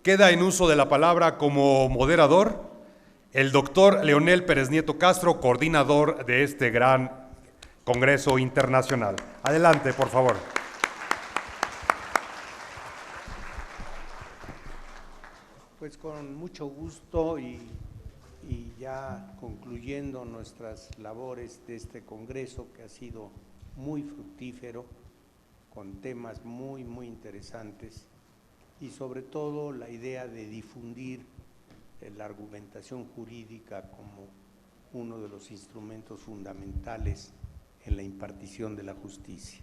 queda en uso de la palabra como moderador el doctor Leonel Pérez Nieto Castro, coordinador de este gran Congreso Internacional. Adelante, por favor. Pues con mucho gusto y ya concluyendo nuestras labores de este Congreso, que ha sido muy fructífero, con temas muy interesantes, y sobre todo la idea de difundir la argumentación jurídica como uno de los instrumentos fundamentales en la impartición de la justicia.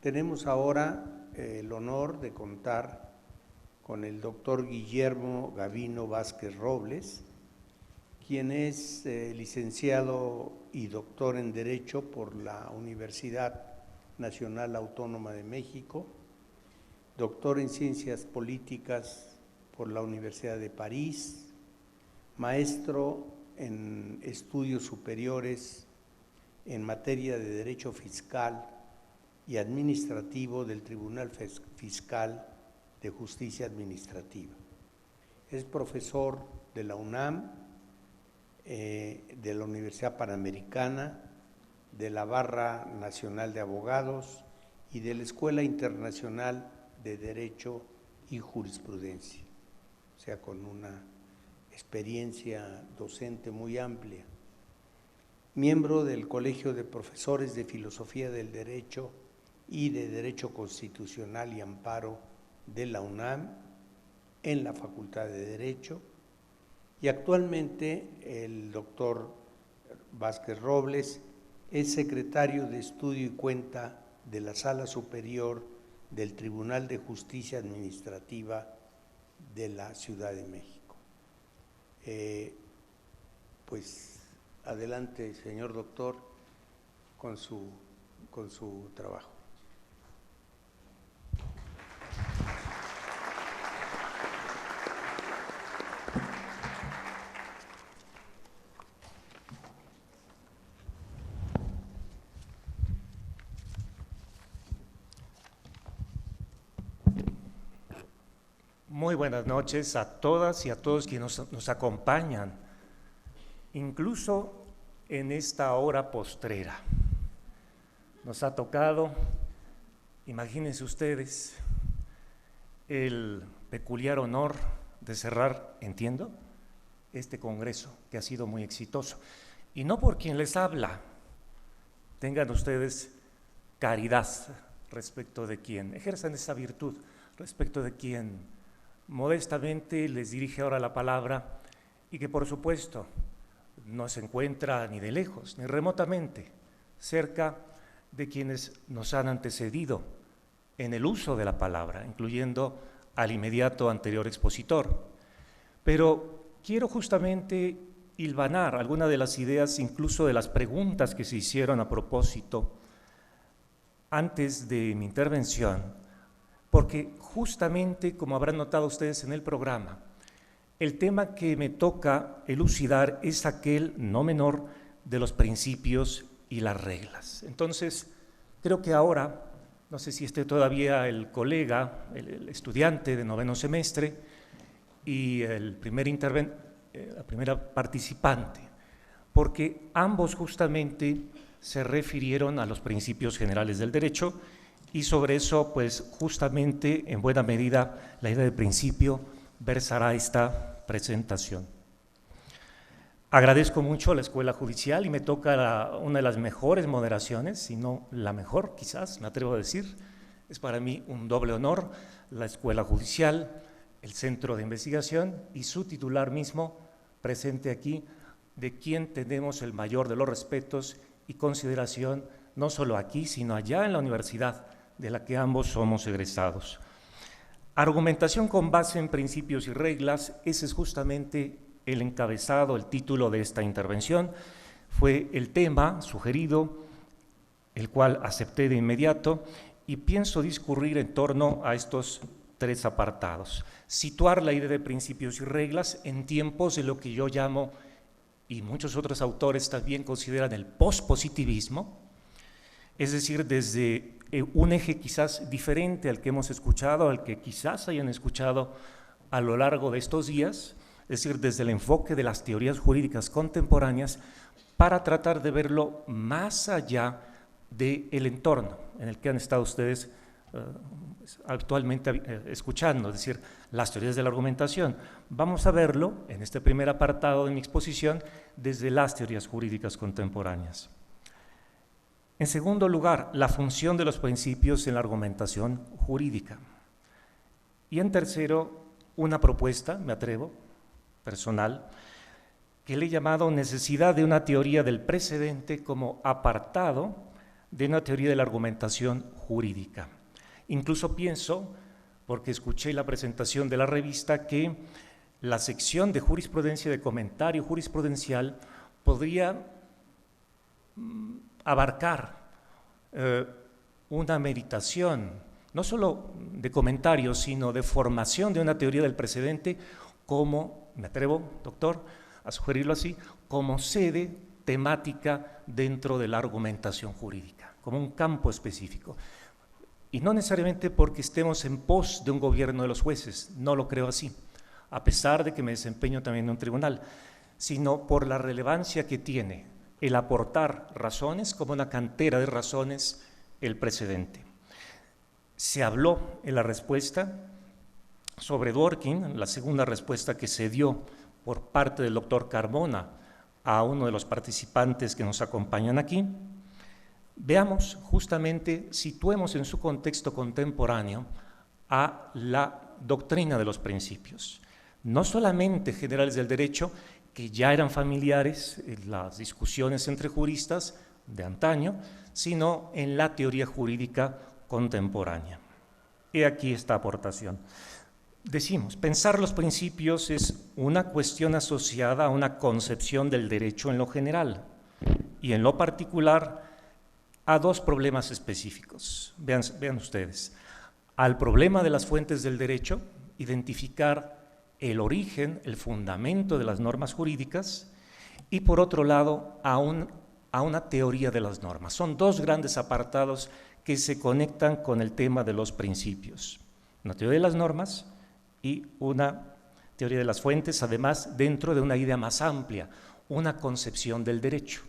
Tenemos ahora el honor de contar con el doctor Guillermo Gavino Vázquez Robles, quien es licenciado y doctor en Derecho por la Universidad Nacional Autónoma de México, doctor en Ciencias Políticas por la Universidad de París, maestro en Estudios Superiores en materia de Derecho Fiscal y Administrativo del Tribunal Fiscal de Justicia Administrativa. Es profesor de la UNAM, de la Universidad Panamericana, de la Barra Nacional de Abogados y de la Escuela Internacional de Derecho y Jurisprudencia, o sea, con una experiencia docente muy amplia. Miembro del Colegio de Profesores de Filosofía del Derecho y de Derecho Constitucional y Amparo de la UNAM en la Facultad de Derecho, y actualmente el doctor Vázquez Robles es secretario de Estudio y Cuenta de la Sala Superior del Tribunal de Justicia Administrativa de la Ciudad de México. Pues adelante, señor doctor, con su trabajo. Muy buenas noches a todas y a todos quienes nos acompañan, incluso en esta hora postrera. Nos ha tocado, imagínense ustedes, el peculiar honor de cerrar, entiendo, este congreso que ha sido muy exitoso. Y no por quien les habla, tengan ustedes caridad respecto de quien ejerzan esa virtud, respecto de quien modestamente les dirige ahora la palabra y que por supuesto no se encuentra ni de lejos ni remotamente cerca de quienes nos han antecedido en el uso de la palabra, incluyendo al inmediato anterior expositor. Pero quiero justamente hilvanar algunas de las ideas, incluso de las preguntas que se hicieron a propósito antes de mi intervención, porque justamente, como habrán notado ustedes en el programa, el tema que me toca elucidar es aquel no menor de los principios y las reglas. Entonces, creo que ahora, no sé si esté todavía el colega, el estudiante de noveno semestre y la primera participante, porque ambos justamente se refirieron a los principios generales del derecho. Y sobre eso, pues justamente, en buena medida, la idea de principio versará esta presentación. Agradezco mucho a la Escuela Judicial y me toca una de las mejores moderaciones, si no la mejor, quizás, me atrevo a decir. Es para mí un doble honor, la Escuela Judicial, el Centro de Investigación y su titular mismo, presente aquí, de quien tenemos el mayor de los respetos y consideración, no solo aquí, sino allá en la universidad, de la que ambos somos egresados. Argumentación con base en principios y reglas, ese es justamente el encabezado, el título de esta intervención. Fue el tema sugerido, el cual acepté de inmediato, y pienso discurrir en torno a estos tres apartados. Situar la idea de principios y reglas en tiempos de lo que yo llamo, y muchos otros autores también consideran, el pospositivismo, es decir, desde un eje quizás diferente al que hemos escuchado, al que quizás hayan escuchado a lo largo de estos días, es decir, desde el enfoque de las teorías jurídicas contemporáneas, para tratar de verlo más allá del entorno en el que han estado ustedes actualmente escuchando, es decir, las teorías de la argumentación. Vamos a verlo en este primer apartado de mi exposición desde las teorías jurídicas contemporáneas. En segundo lugar, la función de los principios en la argumentación jurídica. Y en tercero, una propuesta, me atrevo, personal, que le he llamado necesidad de una teoría del precedente como apartado de una teoría de la argumentación jurídica. Incluso pienso, porque escuché la presentación de la revista, que la sección de jurisprudencia, de comentario jurisprudencial, podría abarcar una meditación, no solo de comentarios, sino de formación de una teoría del precedente como, me atrevo, doctor, a sugerirlo así, como sede temática dentro de la argumentación jurídica, como un campo específico. Y no necesariamente porque estemos en pos de un gobierno de los jueces, no lo creo así, a pesar de que me desempeño también en un tribunal, sino por la relevancia que tiene el aportar razones como una cantera de razones el precedente. Se habló en la respuesta sobre Dworkin, la segunda respuesta que se dio por parte del doctor Carmona a uno de los participantes que nos acompañan aquí. Veamos justamente, situemos en su contexto contemporáneo a la doctrina de los principios, no solamente generales del derecho, que ya eran familiares en las discusiones entre juristas de antaño, sino en la teoría jurídica contemporánea. He aquí esta aportación. Decimos, pensar los principios es una cuestión asociada a una concepción del derecho en lo general y en lo particular a dos problemas específicos. Vean ustedes, al problema de las fuentes del derecho, identificar el origen, el fundamento de las normas jurídicas, y por otro lado a una teoría de las normas. Son dos grandes apartados que se conectan con el tema de los principios. Una teoría de las normas y una teoría de las fuentes, además dentro de una idea más amplia, una concepción del derecho.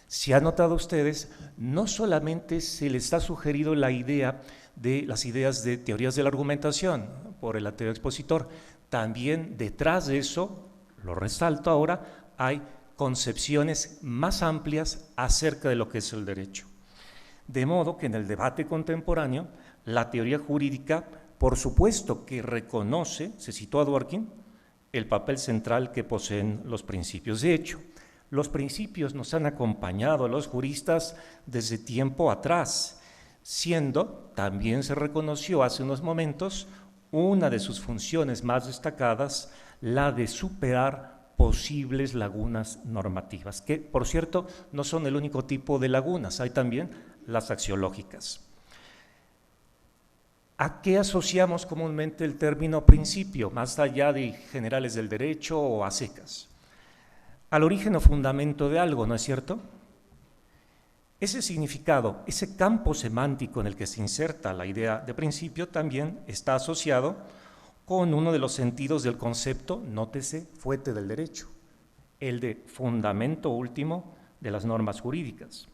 Si han notado ustedes, no solamente se les ha sugerido la idea de las ideas de teorías de la argumentación por el ateo expositor, también detrás de eso, lo resalto ahora, hay concepciones más amplias acerca de lo que es el derecho. De modo que en el debate contemporáneo, la teoría jurídica, por supuesto que reconoce, se citó a Dworkin, el papel central que poseen los principios. De hecho, los principios nos han acompañado a los juristas desde tiempo atrás, siendo, también se reconoció hace unos momentos, una de sus funciones más destacadas, la de superar posibles lagunas normativas, que, por cierto, no son el único tipo de lagunas, hay también las axiológicas. ¿A qué asociamos comúnmente el término principio, más allá de generales del derecho o a secas? Al origen o fundamento de algo, ¿no es cierto? Ese significado, ese campo semántico en el que se inserta la idea de principio también está asociado con uno de los sentidos del concepto, nótese, fuente del derecho, el de fundamento último de las normas jurídicas,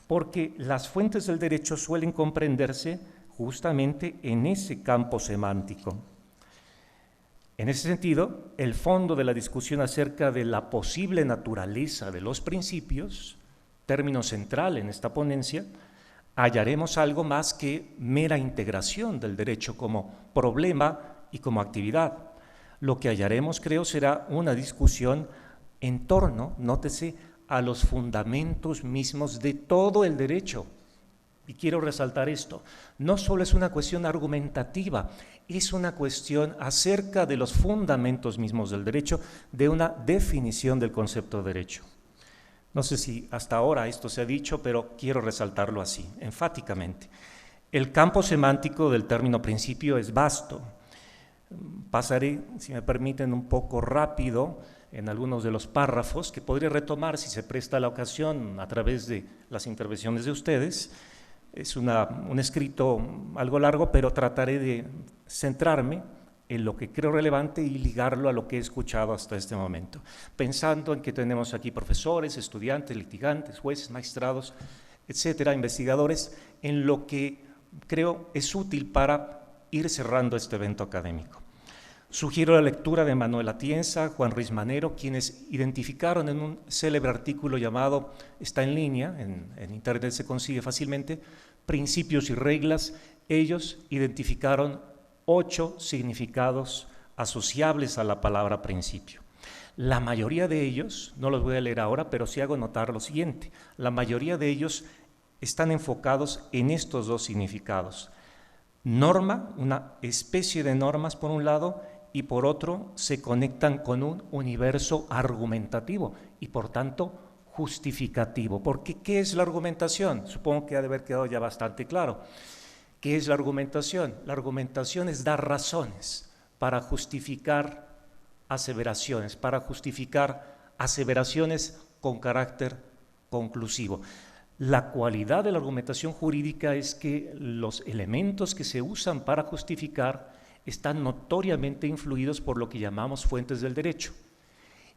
porque las fuentes del derecho suelen comprenderse justamente en ese campo semántico. En ese sentido, el fondo de la discusión acerca de la posible naturaleza de los principios, término central en esta ponencia, hallaremos algo más que mera integración del derecho como problema y como actividad. Lo que hallaremos, creo, será una discusión en torno, nótese, a los fundamentos mismos de todo el derecho. Y quiero resaltar esto, no solo es una cuestión argumentativa, es una cuestión acerca de los fundamentos mismos del derecho, de una definición del concepto de derecho. No sé si hasta ahora esto se ha dicho, pero quiero resaltarlo así, enfáticamente. El campo semántico del término principio es vasto. Pasaré, si me permiten, un poco rápido en algunos de los párrafos que podría retomar, si se presta la ocasión, a través de las intervenciones de ustedes. Es un escrito algo largo, pero trataré de centrarme en lo que creo relevante y ligarlo a lo que he escuchado hasta este momento, pensando en que tenemos aquí profesores, estudiantes, litigantes, jueces, magistrados, etcétera, investigadores, en lo que creo es útil para ir cerrando este evento académico. Sugiero la lectura de Manuel Atienza, Juan Ruiz Manero, quienes identificaron en un célebre artículo llamado, está en línea, en internet se consigue fácilmente, Principios y reglas. Ellos identificaron 8 significados asociables a la palabra principio. La mayoría de ellos, no los voy a leer ahora, pero sí hago notar lo siguiente: la mayoría de ellos están enfocados en estos 2 significados. Norma, una especie de normas por un lado, y por otro se conectan con un universo argumentativo y por tanto justificativo. Porque ¿qué es la argumentación? Supongo que ha de haber quedado ya bastante claro. ¿Qué es la argumentación? La argumentación es dar razones para justificar aseveraciones, con carácter conclusivo. La cualidad de la argumentación jurídica es que los elementos que se usan para justificar están notoriamente influidos por lo que llamamos fuentes del derecho.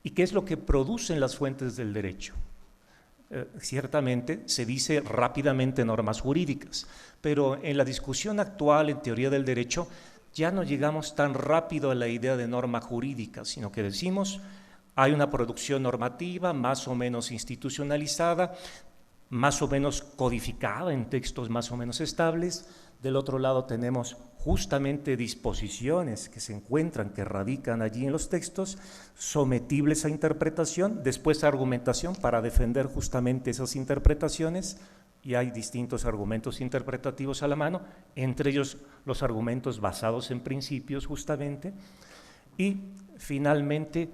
¿Y qué es lo que producen las fuentes del derecho? Ciertamente se dice rápidamente normas jurídicas, pero en la discusión actual en teoría del derecho ya no llegamos tan rápido a la idea de norma jurídica, sino que decimos hay una producción normativa más o menos institucionalizada, más o menos codificada en textos más o menos estables. Del otro lado tenemos justamente disposiciones que se encuentran, que radican allí en los textos, sometibles a interpretación, después a argumentación para defender justamente esas interpretaciones, y hay distintos argumentos interpretativos a la mano, entre ellos los argumentos basados en principios justamente, y finalmente,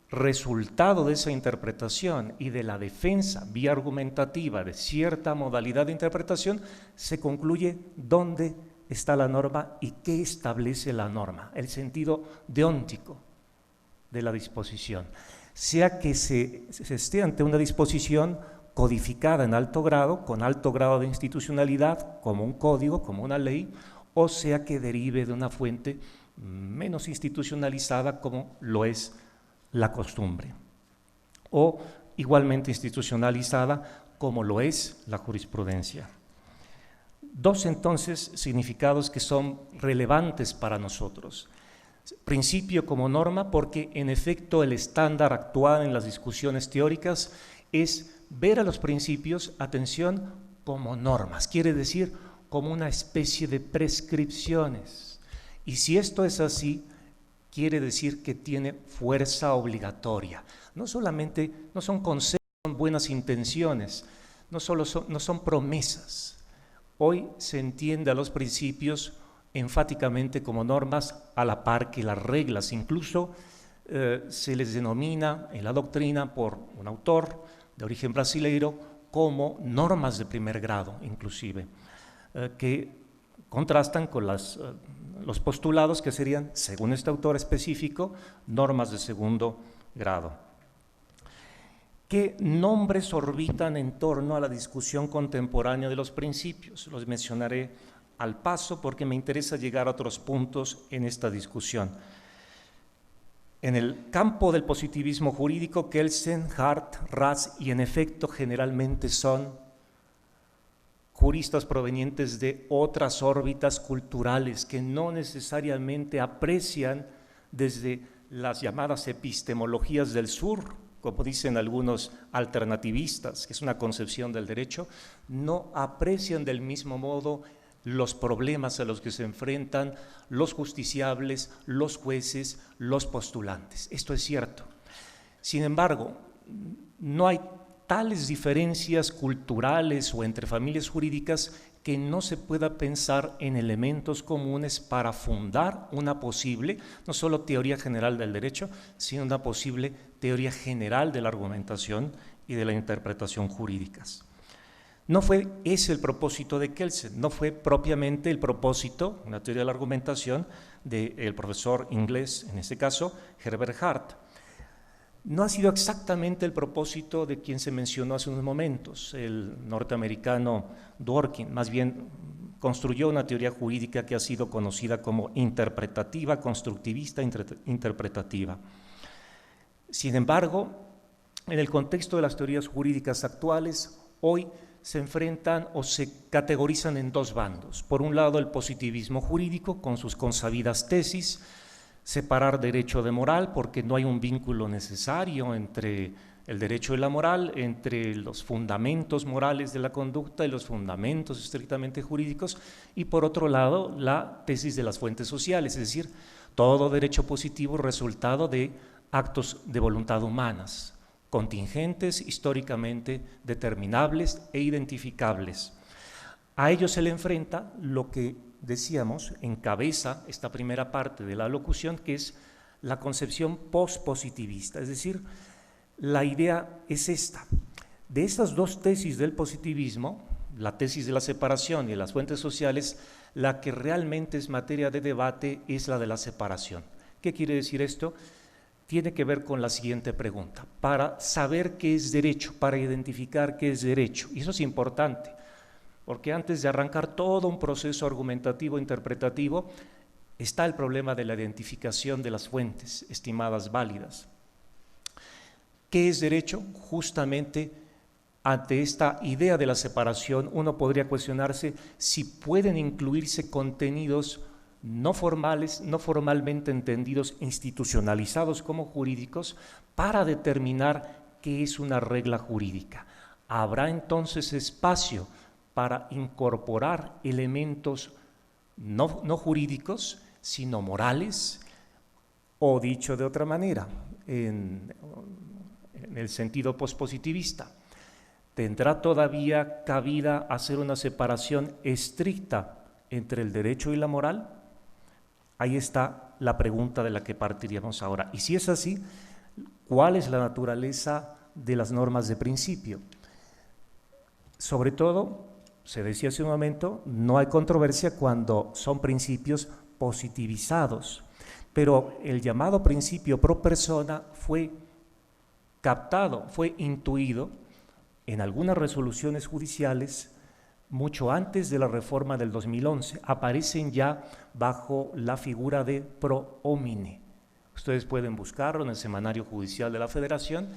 resultado de esa interpretación y de la defensa vía argumentativa de cierta modalidad de interpretación, se concluye dónde está la norma y qué establece la norma, el sentido deóntico de la disposición. Sea que se esté ante una disposición codificada en alto grado, con alto grado de institucionalidad, como un código, como una ley, o sea que derive de una fuente menos institucionalizada, como lo es la costumbre, o igualmente institucionalizada, como lo es la jurisprudencia. 2 entonces significados que son relevantes para nosotros. Principio como norma, porque en efecto el estándar actual en las discusiones teóricas es ver a los principios, atención, como normas, quiere decir como una especie de prescripciones. Y si esto es así, quiere decir que tiene fuerza obligatoria. No solamente, no son consejos, son buenas intenciones, no son promesas. Hoy se entiende a los principios enfáticamente como normas a la par que las reglas. Incluso se les denomina en la doctrina por un autor de origen brasileiro como normas de primer grado, inclusive, que contrastan con los postulados que serían, según este autor específico, normas de segundo grado. ¿Qué nombres orbitan en torno a la discusión contemporánea de los principios? Los mencionaré al paso porque me interesa llegar a otros puntos en esta discusión. En el campo del positivismo jurídico, Kelsen, Hart, Raz y en efecto generalmente son juristas provenientes de otras órbitas culturales que no necesariamente aprecian desde las llamadas epistemologías del sur, como dicen algunos alternativistas, que es una concepción del derecho, no aprecian del mismo modo los problemas a los que se enfrentan los justiciables, los jueces, los postulantes. Esto es cierto. Sin embargo, no hay tales diferencias culturales o entre familias jurídicas que no se pueda pensar en elementos comunes para fundar una posible, no solo teoría general del derecho, sino una posible teoría general de la argumentación y de la interpretación jurídicas. No fue ese el propósito de Kelsen, no fue propiamente el propósito, una teoría de la argumentación, del profesor inglés, en este caso, Herbert Hart. No ha sido exactamente el propósito de quien se mencionó hace unos momentos, el norteamericano Dworkin, más bien construyó una teoría jurídica que ha sido conocida como interpretativa, constructivista, interpretativa. Sin embargo, en el contexto de las teorías jurídicas actuales, hoy se enfrentan o se categorizan en dos bandos. Por un lado, el positivismo jurídico con sus consabidas tesis, separar derecho de moral porque no hay un vínculo necesario entre el derecho y la moral, entre los fundamentos morales de la conducta y los fundamentos estrictamente jurídicos, y por otro lado, la tesis de las fuentes sociales, es decir, todo derecho positivo resultado de actos de voluntad humanas, contingentes, históricamente determinables e identificables. A ello se le enfrenta lo que decíamos, encabeza esta primera parte de la locución, que es la concepción pospositivista, es decir, la idea es esta. De estas dos tesis del positivismo, la tesis de la separación y de las fuentes sociales, la que realmente es materia de debate es la de la separación. ¿Qué quiere decir esto? Tiene que ver con la siguiente pregunta. Para saber qué es derecho, para identificar qué es derecho, y eso es importante, porque antes de arrancar todo un proceso argumentativo, interpretativo, está el problema de la identificación de las fuentes estimadas válidas. ¿Qué es derecho? Justamente ante esta idea de la separación, uno podría cuestionarse si pueden incluirse contenidos no formales, no formalmente entendidos, institucionalizados como jurídicos, para determinar qué es una regla jurídica. ¿Habrá entonces espacio para incorporar elementos no jurídicos, sino morales? O dicho de otra manera, en el sentido pospositivista, ¿tendrá todavía cabida hacer una separación estricta entre el derecho y la moral? Ahí está la pregunta de la que partiríamos ahora. Y si es así, ¿cuál es la naturaleza de las normas de principio? Sobre todo, se decía hace un momento, no hay controversia cuando son principios positivizados, pero el llamado principio pro persona fue captado, fue intuido en algunas resoluciones judiciales mucho antes de la reforma del 2011, aparecen ya bajo la figura de pro homine. Ustedes pueden buscarlo en el Semanario Judicial de la Federación,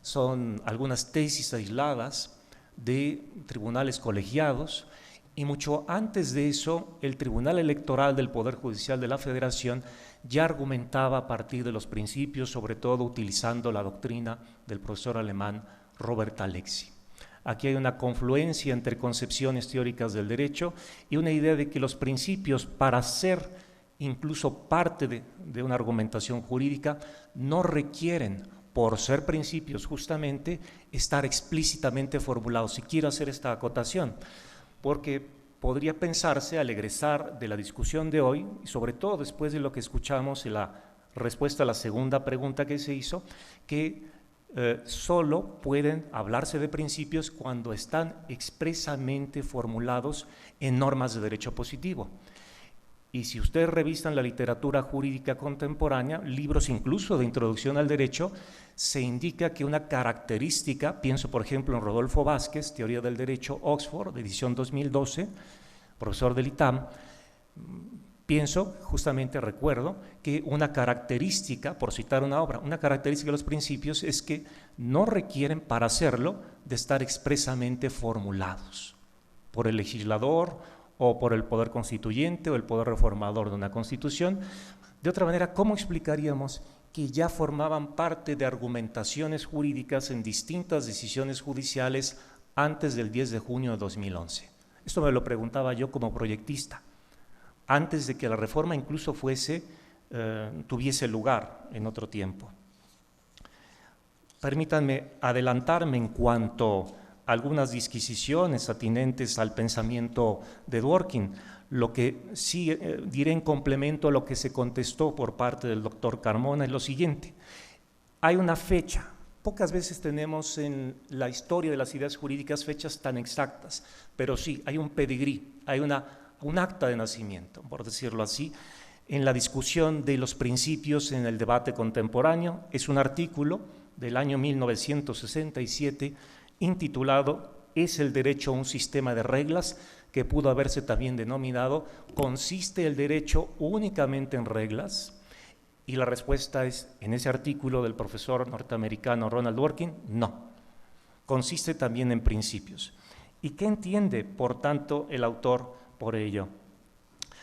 son algunas tesis aisladas de tribunales colegiados, y mucho antes de eso el Tribunal Electoral del Poder Judicial de la Federación ya argumentaba a partir de los principios, sobre todo utilizando la doctrina del profesor alemán Robert Alexy. Aquí hay una confluencia entre concepciones teóricas del derecho y una idea de que los principios, para ser incluso parte de una argumentación jurídica, no requieren, por ser principios justamente, estar explícitamente formulados. Si quiero hacer esta acotación, porque podría pensarse al egresar de la discusión de hoy, y sobre todo después de lo que escuchamos en la respuesta a la segunda pregunta que se hizo, que solo pueden hablarse de principios cuando están expresamente formulados en normas de derecho positivo. Y si ustedes revisan la literatura jurídica contemporánea, libros incluso de introducción al derecho, se indica que una característica, pienso por ejemplo en Rodolfo Vázquez, Teoría del Derecho, Oxford, edición 2012, profesor del ITAM, pienso, justamente recuerdo, que una característica, por citar una obra, una característica de los principios es que no requieren para hacerlo de estar expresamente formulados por el legislador o por el poder constituyente o el poder reformador de una constitución. De otra manera, ¿cómo explicaríamos que ya formaban parte de argumentaciones jurídicas en distintas decisiones judiciales antes del 10 de junio de 2011? Esto me lo preguntaba yo como proyectista, antes de que la reforma incluso tuviese lugar en otro tiempo. Permítanme adelantarme en cuanto a algunas disquisiciones atinentes al pensamiento de Dworkin. Lo que sí diré en complemento a lo que se contestó por parte del doctor Carmona es lo siguiente. Hay una fecha. Pocas veces tenemos en la historia de las ideas jurídicas fechas tan exactas, pero sí, hay un pedigrí, hay un acta de nacimiento, por decirlo así, en la discusión de los principios en el debate contemporáneo. Es un artículo del año 1967 intitulado ¿Es el derecho un sistema de reglas que pudo haberse también denominado ¿consiste el derecho únicamente en reglas? Y la respuesta es, en ese artículo del profesor norteamericano Ronald Dworkin, no. Consiste también en principios. ¿Y qué entiende, por tanto, el autor por ello?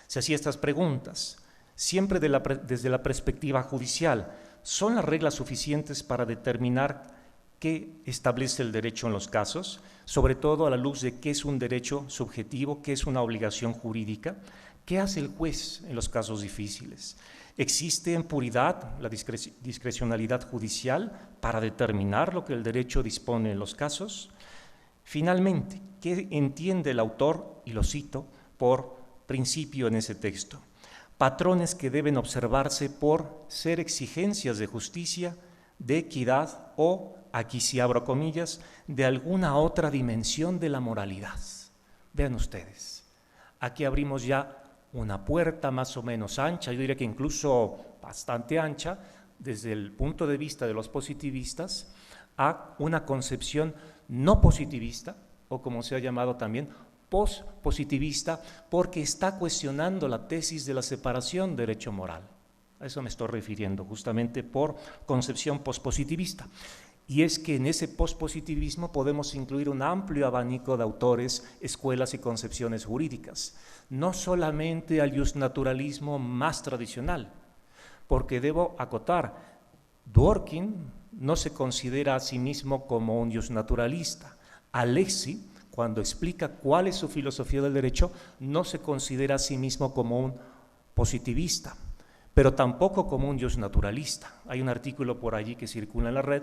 Se hacía estas preguntas, siempre desde la perspectiva judicial. ¿Son las reglas suficientes para determinar qué establece el derecho en los casos? Sobre todo a la luz de qué es un derecho subjetivo, qué es una obligación jurídica. ¿Qué hace el juez en los casos difíciles? ¿Existe en puridad la discrecionalidad judicial para determinar lo que el derecho dispone en los casos? Finalmente, ¿qué entiende el autor, y lo cito, por principio en ese texto? Patrones que deben observarse por ser exigencias de justicia, de equidad o, aquí sí abro comillas, de alguna otra dimensión de la moralidad. Vean ustedes, aquí abrimos ya una puerta más o menos ancha, yo diría que incluso bastante ancha, desde el punto de vista de los positivistas, a una concepción no positivista, o como se ha llamado también, pospositivista, porque está cuestionando la tesis de la separación derecho-moral. A eso me estoy refiriendo, justamente por concepción pospositivista. Y es que en ese pospositivismo podemos incluir un amplio abanico de autores, escuelas y concepciones jurídicas, no solamente al justnaturalismo más tradicional, porque debo acotar, Dworkin no se considera a sí mismo como un justnaturalista. Alexi, cuando explica cuál es su filosofía del derecho, no se considera a sí mismo como un positivista, pero tampoco como un justnaturalista. Hay un artículo por allí que circula en la red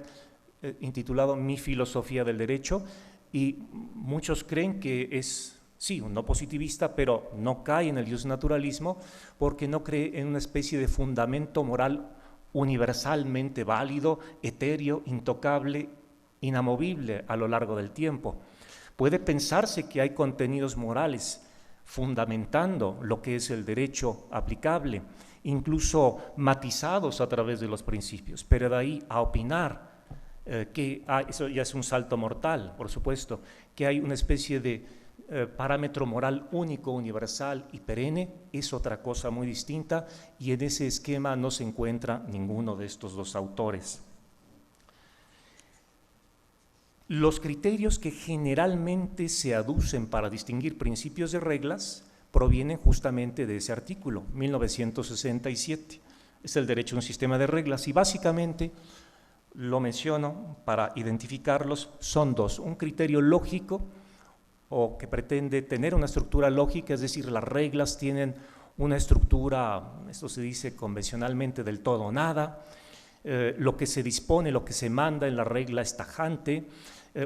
intitulado Mi filosofía del derecho, y muchos creen que es, sí, un no positivista, pero no cae en el justnaturalismo porque no cree en una especie de fundamento moral universalmente válido, etéreo, intocable, inamovible a lo largo del tiempo. Puede pensarse que hay contenidos morales fundamentando lo que es el derecho aplicable, incluso matizados a través de los principios, pero de ahí a opinar eso ya es un salto mortal, por supuesto, que hay una especie de parámetro moral único, universal y perenne, es otra cosa muy distinta, y en ese esquema no se encuentra ninguno de estos dos autores. Los criterios que generalmente se aducen para distinguir principios de reglas provienen justamente de ese artículo, 1967. Es el derecho a un sistema de reglas, y básicamente lo menciono para identificarlos, son dos: un criterio lógico, o que pretende tener una estructura lógica, es decir, las reglas tienen una estructura, esto se dice convencionalmente, del todo o nada, lo que se dispone, lo que se manda en la regla es tajante,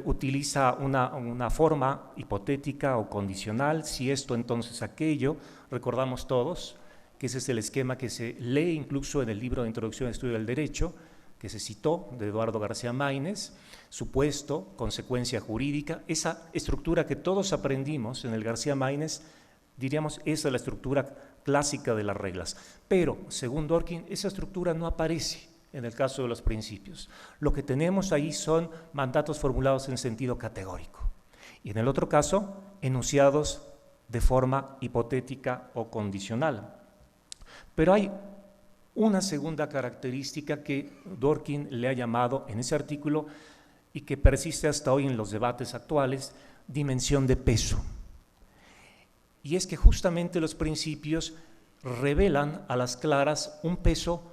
utiliza una forma hipotética o condicional, si esto entonces aquello. Recordamos todos que ese es el esquema que se lee incluso en el libro de Introducción al Estudio del Derecho, que se citó, de Eduardo García Maínez, supuesto, consecuencia jurídica, esa estructura que todos aprendimos en el García Maínez, diríamos, esa es la estructura clásica de las reglas. Pero, según Dworkin, esa estructura no aparece en el caso de los principios. Lo que tenemos ahí son mandatos formulados en sentido categórico. Y en el otro caso, enunciados de forma hipotética o condicional. Pero hay una segunda característica que Dworkin le ha llamado en ese artículo y que persiste hasta hoy en los debates actuales, dimensión de peso. Y es que justamente los principios revelan a las claras un peso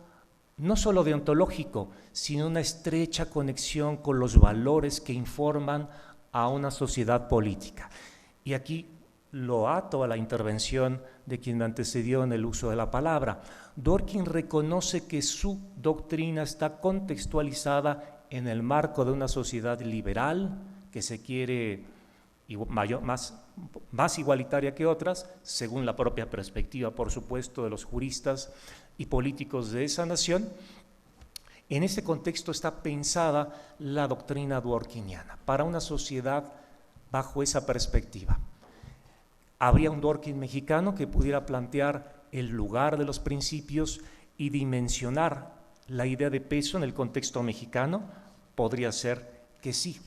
no solo deontológico, sino una estrecha conexión con los valores que informan a una sociedad política. Y aquí lo ato a la intervención de quien me antecedió en el uso de la palabra. Dworkin reconoce que su doctrina está contextualizada en el marco de una sociedad liberal que se quiere más igualitaria que otras, según la propia perspectiva, por supuesto, de los juristas y políticos de esa nación. En ese contexto está pensada la doctrina dworkiniana, para una sociedad bajo esa perspectiva. Habría un Dworkin mexicano que pudiera plantear el lugar de los principios y dimensionar la idea de peso en el contexto mexicano. Podría ser que sí.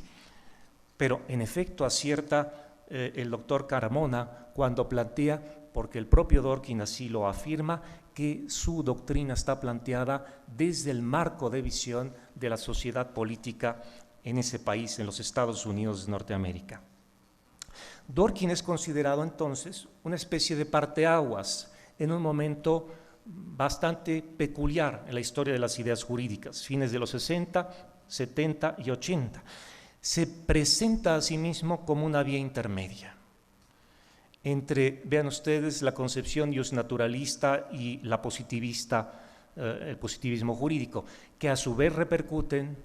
Pero en efecto acierta el doctor Carmona cuando plantea, porque el propio Dworkin así lo afirma, que su doctrina está planteada desde el marco de visión de la sociedad política en ese país, en los Estados Unidos de Norteamérica. Dworkin es considerado entonces una especie de parteaguas en un momento bastante peculiar en la historia de las ideas jurídicas, fines de los 60, 70 y 80. Se presenta a sí mismo como una vía intermedia entre, vean ustedes, la concepción justnaturalista y la positivista, el positivismo jurídico, que a su vez repercuten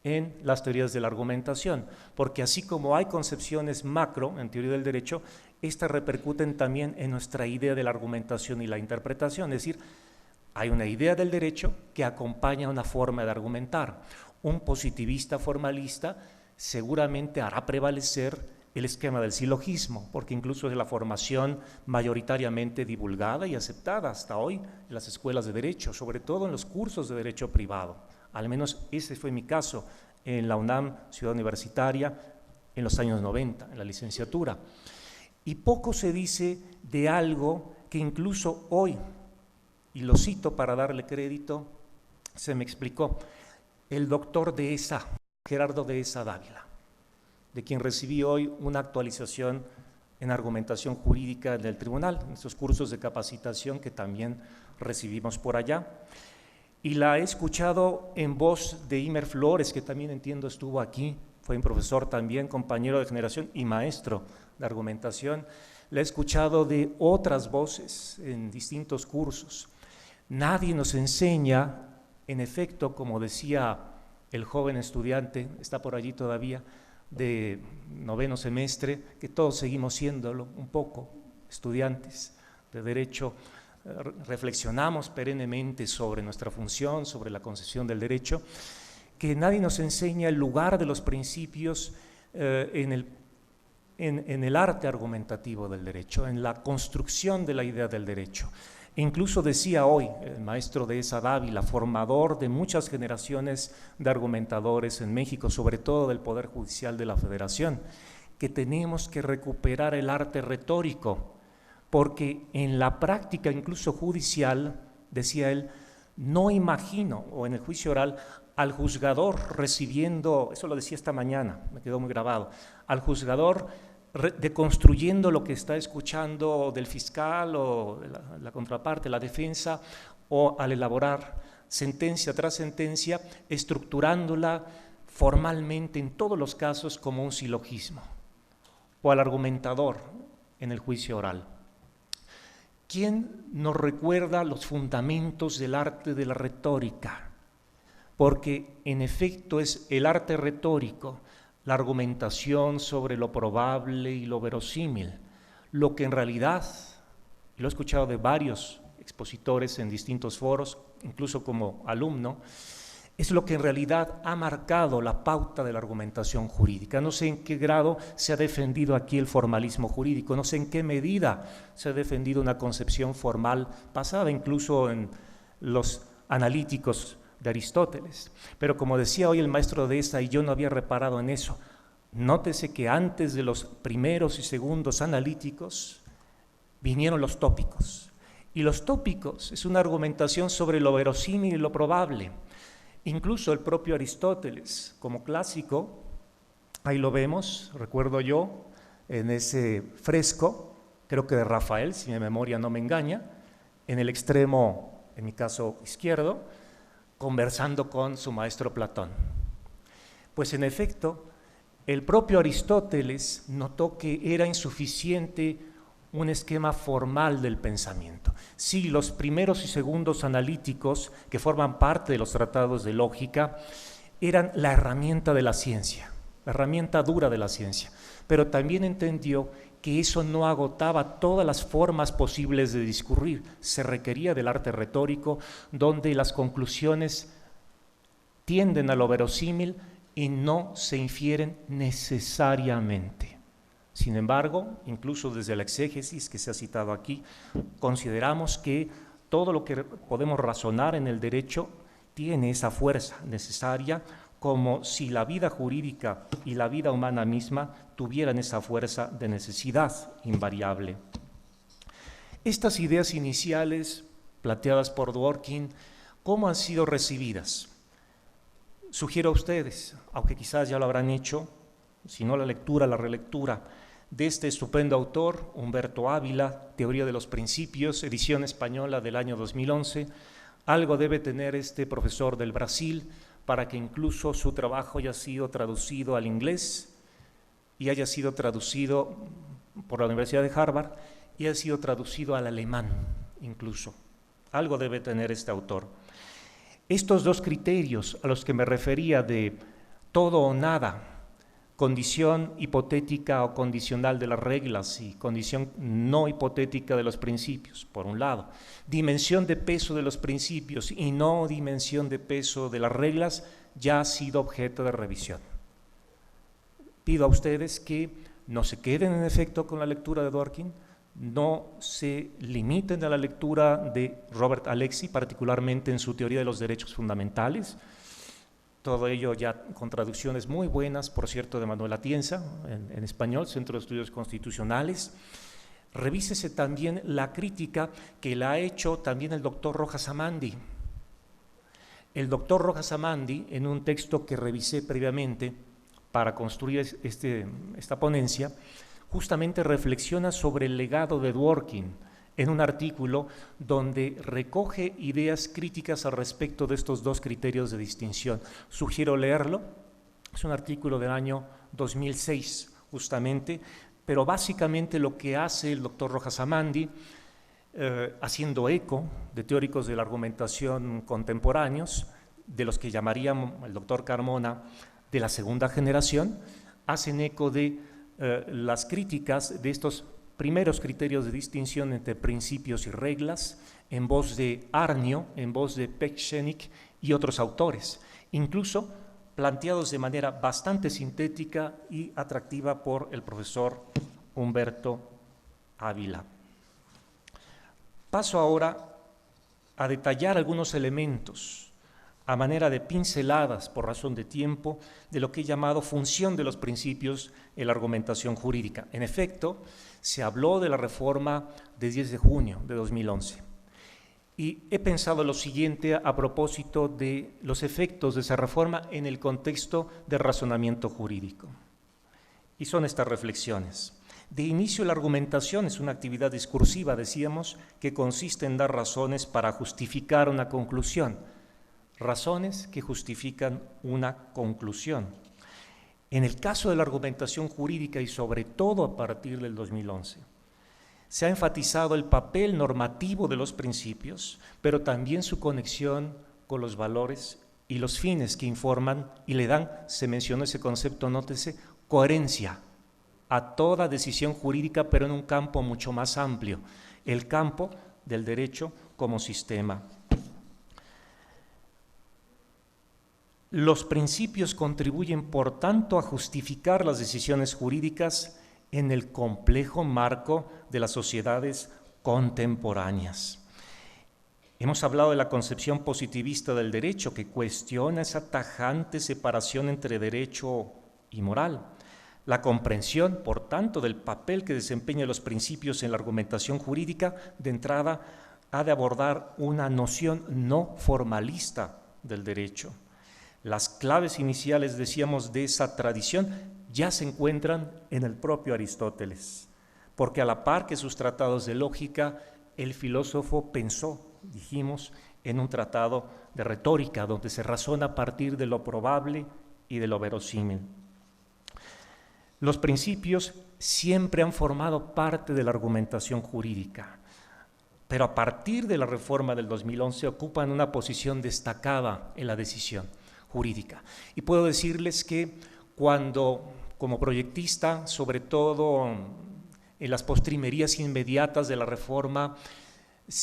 en las teorías de la argumentación, porque así como hay concepciones macro en teoría del derecho, estas repercuten también en nuestra idea de la argumentación y la interpretación, es decir, hay una idea del derecho que acompaña una forma de argumentar. Un positivista formalista seguramente hará prevalecer el esquema del silogismo, porque incluso es la formación mayoritariamente divulgada y aceptada hasta hoy en las escuelas de derecho, sobre todo en los cursos de derecho privado. Al menos ese fue mi caso en la UNAM, Ciudad Universitaria, en los años 90, en la licenciatura. Y poco se dice de algo que incluso hoy, y lo cito para darle crédito, se me explicó, el doctor Dehesa, Gerardo Dehesa Dávila, de quien recibí hoy una actualización en argumentación jurídica del tribunal, en estos cursos de capacitación que también recibimos por allá. Y la he escuchado en voz de Imer Flores, que también entiendo estuvo aquí, fue un profesor también, compañero de generación y maestro de argumentación. La he escuchado de otras voces en distintos cursos. Nadie nos enseña, en efecto, como decía el joven estudiante, está por allí todavía, de noveno semestre, que todos seguimos siéndolo un poco, estudiantes de derecho, reflexionamos perennemente sobre nuestra función, sobre la concepción del derecho, que nadie nos enseña el lugar de los principios en el arte argumentativo del derecho, en la construcción de la idea del derecho. E incluso decía hoy el maestro Dehesa Dávila, formador de muchas generaciones de argumentadores en México, sobre todo del Poder Judicial de la Federación, que tenemos que recuperar el arte retórico, porque en la práctica incluso judicial, decía él, no imagino, o en el juicio oral, al juzgador recibiendo, eso lo decía esta mañana, me quedó muy grabado, al juzgador deconstruyendo lo que está escuchando del fiscal o de la contraparte, la defensa, o al elaborar sentencia tras sentencia, estructurándola formalmente en todos los casos como un silogismo, o al argumentador en el juicio oral. ¿Quién nos recuerda los fundamentos del arte de la retórica? Porque en efecto es el arte retórico, la argumentación sobre lo probable y lo verosímil, lo que en realidad, y lo he escuchado de varios expositores en distintos foros, incluso como alumno, es lo que en realidad ha marcado la pauta de la argumentación jurídica. No sé en qué grado se ha defendido aquí el formalismo jurídico, no sé en qué medida se ha defendido una concepción formal basada incluso en los analíticos de Aristóteles. Pero como decía hoy el maestro Dehesa, y yo no había reparado en eso, nótese que antes de los primeros y segundos analíticos vinieron los tópicos. Y los tópicos es una argumentación sobre lo verosímil y lo probable. Incluso el propio Aristóteles, como clásico, ahí lo vemos, recuerdo yo, en ese fresco, creo que de Rafael, si mi memoria no me engaña, en el extremo, en mi caso izquierdo, conversando con su maestro Platón. Pues en efecto, el propio Aristóteles notó que era insuficiente un esquema formal del pensamiento. Sí, los primeros y segundos analíticos, que forman parte de los tratados de lógica, eran la herramienta de la ciencia, la herramienta dura de la ciencia, pero también entendió que eso no agotaba todas las formas posibles de discurrir. Se requería del arte retórico, donde las conclusiones tienden a lo verosímil y no se infieren necesariamente. Sin embargo, incluso desde la exégesis que se ha citado aquí, consideramos que todo lo que podemos razonar en el derecho tiene esa fuerza necesaria como si la vida jurídica y la vida humana misma tuvieran esa fuerza de necesidad invariable. Estas ideas iniciales planteadas por Dworkin, ¿cómo han sido recibidas? Sugiero a ustedes, aunque quizás ya lo habrán hecho, si no la lectura, la relectura, de este estupendo autor, Humberto Ávila, Teoría de los Principios, edición española del año 2011. Algo debe tener este profesor del Brasil para que incluso su trabajo haya sido traducido al inglés y haya sido traducido por la Universidad de Harvard y haya sido traducido al alemán incluso. Algo debe tener este autor. Estos dos criterios a los que me refería de todo o nada, condición hipotética o condicional de las reglas y condición no hipotética de los principios, por un lado, dimensión de peso de los principios y no dimensión de peso de las reglas, ya ha sido objeto de revisión. Pido a ustedes que no se queden en efecto con la lectura de Dworkin, no se limiten a la lectura de Robert Alexy, particularmente en su Teoría de los Derechos Fundamentales. Todo ello ya con traducciones muy buenas, por cierto, de Manuel Atienza, en español, Centro de Estudios Constitucionales. Revísese también la crítica que la ha hecho también el doctor Rojas Amandi. El doctor Rojas Amandi, en un texto que revisé previamente para construir esta ponencia, justamente reflexiona sobre el legado de Dworkin, en un artículo donde recoge ideas críticas al respecto de estos dos criterios de distinción. Sugiero leerlo, es un artículo del año 2006 justamente, pero básicamente lo que hace el doctor Rojas Amandi, haciendo eco de teóricos de la argumentación contemporáneos, de los que llamaría el doctor Carmona de la segunda generación, hacen eco de las críticas de estos primeros criterios de distinción entre principios y reglas, en voz de Arnio, en voz de Peck-Schenik y otros autores, incluso planteados de manera bastante sintética y atractiva por el profesor Humberto Ávila. Paso ahora a detallar algunos elementos a manera de pinceladas, por razón de tiempo, de lo que he llamado función de los principios en la argumentación jurídica. En efecto, se habló de la reforma de 10 de junio de 2011 y he pensado lo siguiente a propósito de los efectos de esa reforma en el contexto del razonamiento jurídico. Y son estas reflexiones. De inicio, la argumentación es una actividad discursiva, decíamos, que consiste en dar razones para justificar una conclusión, razones que justifican una conclusión. En el caso de la argumentación jurídica y sobre todo a partir del 2011, se ha enfatizado el papel normativo de los principios, pero también su conexión con los valores y los fines que informan y le dan, se mencionó ese concepto, nótese, coherencia a toda decisión jurídica, pero en un campo mucho más amplio, el campo del derecho como sistema. Los principios contribuyen, por tanto, a justificar las decisiones jurídicas en el complejo marco de las sociedades contemporáneas. Hemos hablado de la concepción positivista del derecho, que cuestiona esa tajante separación entre derecho y moral. La comprensión, por tanto, del papel que desempeñan los principios en la argumentación jurídica, de entrada, ha de abordar una noción no formalista del derecho. Las claves iniciales, decíamos, de esa tradición ya se encuentran en el propio Aristóteles, porque a la par que sus tratados de lógica, el filósofo pensó, dijimos, en un tratado de retórica, donde se razona a partir de lo probable y de lo verosímil. Los principios siempre han formado parte de la argumentación jurídica, pero a partir de la reforma del 2011 ocupan una posición destacada en la decisión jurídica. Y puedo decirles que cuando, como proyectista, sobre todo en las postrimerías inmediatas de la reforma,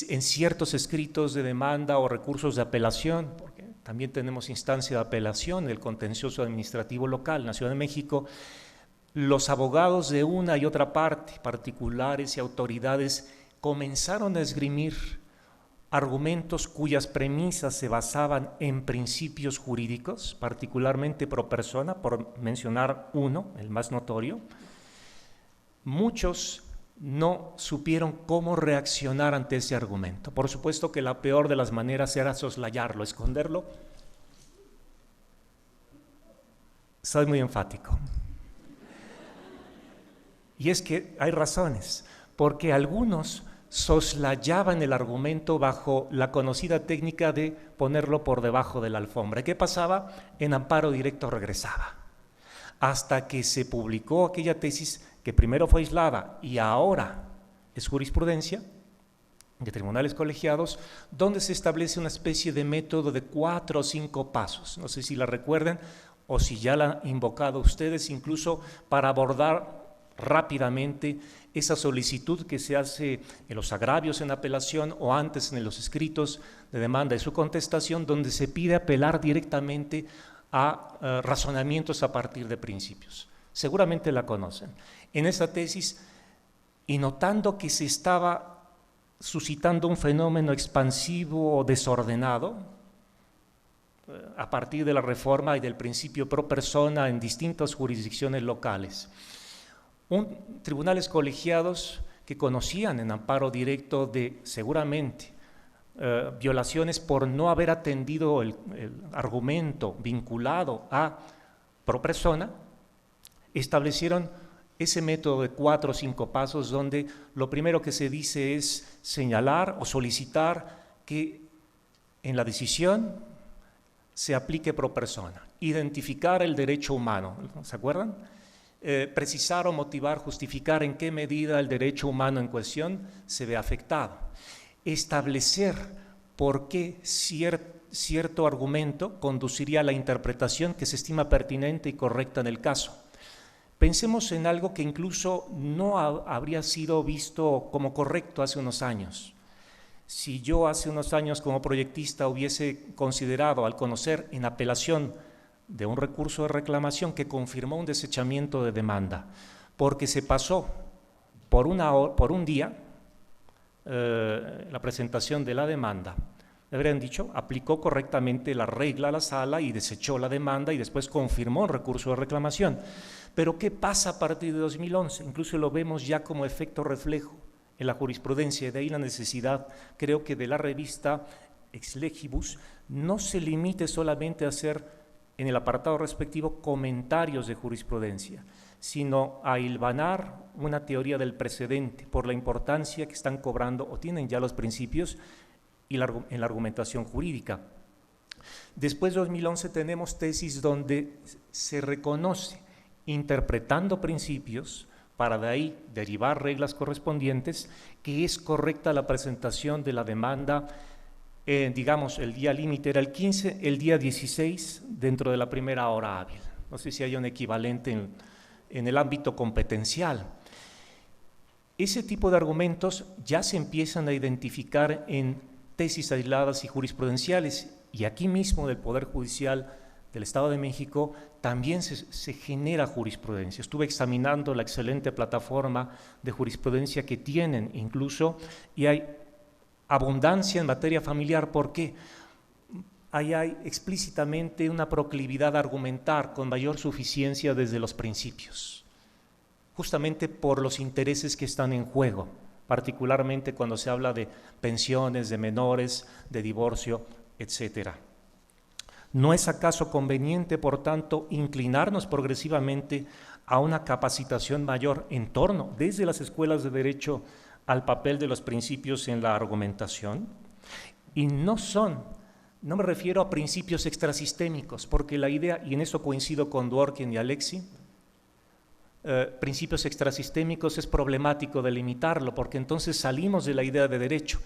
en ciertos escritos de demanda o recursos de apelación, porque también tenemos instancia de apelación en el contencioso administrativo local en la Ciudad de México, los abogados de una y otra parte, particulares y autoridades, comenzaron a esgrimir argumentos cuyas premisas se basaban en principios jurídicos, particularmente pro persona, por mencionar uno, el más notorio. Muchos no supieron cómo reaccionar ante ese argumento. Por supuesto que la peor de las maneras era soslayarlo, esconderlo. Soy muy enfático. Y es que hay razones, porque algunos soslayaban el argumento bajo la conocida técnica de ponerlo por debajo de la alfombra. ¿Qué pasaba? En amparo directo regresaba, hasta que se publicó aquella tesis que primero fue aislada y ahora es jurisprudencia de tribunales colegiados, donde se establece una especie de método de 4 o 5 pasos. No sé si la recuerden o si ya la han invocado ustedes, incluso para abordar rápidamente esa solicitud que se hace en los agravios en apelación o antes en los escritos de demanda y su contestación, donde se pide apelar directamente a razonamientos a partir de principios. Seguramente la conocen. En esa tesis, y notando que se estaba suscitando un fenómeno expansivo o desordenado, a partir de la reforma y del principio pro persona en distintas jurisdicciones locales, tribunales colegiados que conocían en amparo directo de seguramente violaciones por no haber atendido el argumento vinculado a pro persona, establecieron ese método de 4 o 5 pasos, donde lo primero que se dice es señalar o solicitar que en la decisión se aplique pro persona, identificar el derecho humano, ¿se acuerdan? Precisar o motivar, justificar en qué medida el derecho humano en cuestión se ve afectado, establecer por qué cierto argumento conduciría a la interpretación que se estima pertinente y correcta en el caso. Pensemos en algo que incluso no habría sido visto como correcto hace unos años. Si yo hace unos años como proyectista hubiese considerado, al conocer en apelación de un recurso de reclamación que confirmó un desechamiento de demanda, porque se pasó por un día la presentación de la demanda, le habrían dicho, aplicó correctamente la regla a la sala y desechó la demanda y después confirmó el recurso de reclamación. Pero ¿qué pasa a partir de 2011? Incluso lo vemos ya como efecto reflejo en la jurisprudencia, de ahí la necesidad, creo que de la revista Ex Legibus no se limite solamente a hacer en el apartado respectivo comentarios de jurisprudencia, sino a hilvanar una teoría del precedente por la importancia que están cobrando o tienen ya los principios y en la argumentación jurídica. Después de 2011 tenemos tesis donde se reconoce, interpretando principios, para de ahí derivar reglas correspondientes, que es correcta la presentación de la demanda. Digamos, el día límite era el 15, el día 16 dentro de la primera hora hábil. No sé si hay un equivalente en el ámbito competencial. Ese tipo de argumentos ya se empiezan a identificar en tesis aisladas y jurisprudenciales, y aquí mismo del Poder Judicial del Estado de México también se genera jurisprudencia. Estuve examinando la excelente plataforma de jurisprudencia que tienen incluso, y hay abundancia en materia familiar. ¿Por qué? Ahí hay explícitamente una proclividad a argumentar con mayor suficiencia desde los principios, justamente por los intereses que están en juego, particularmente cuando se habla de pensiones, de menores, de divorcio, etc. ¿No es acaso conveniente, por tanto, inclinarnos progresivamente a una capacitación mayor en torno, desde las escuelas de derecho, al papel de los principios en la argumentación? Y no me refiero a principios extrasistémicos, porque la idea, y en eso coincido con Dworkin y Alexi, principios extrasistémicos es problemático delimitarlo, porque entonces salimos de la idea de derecho.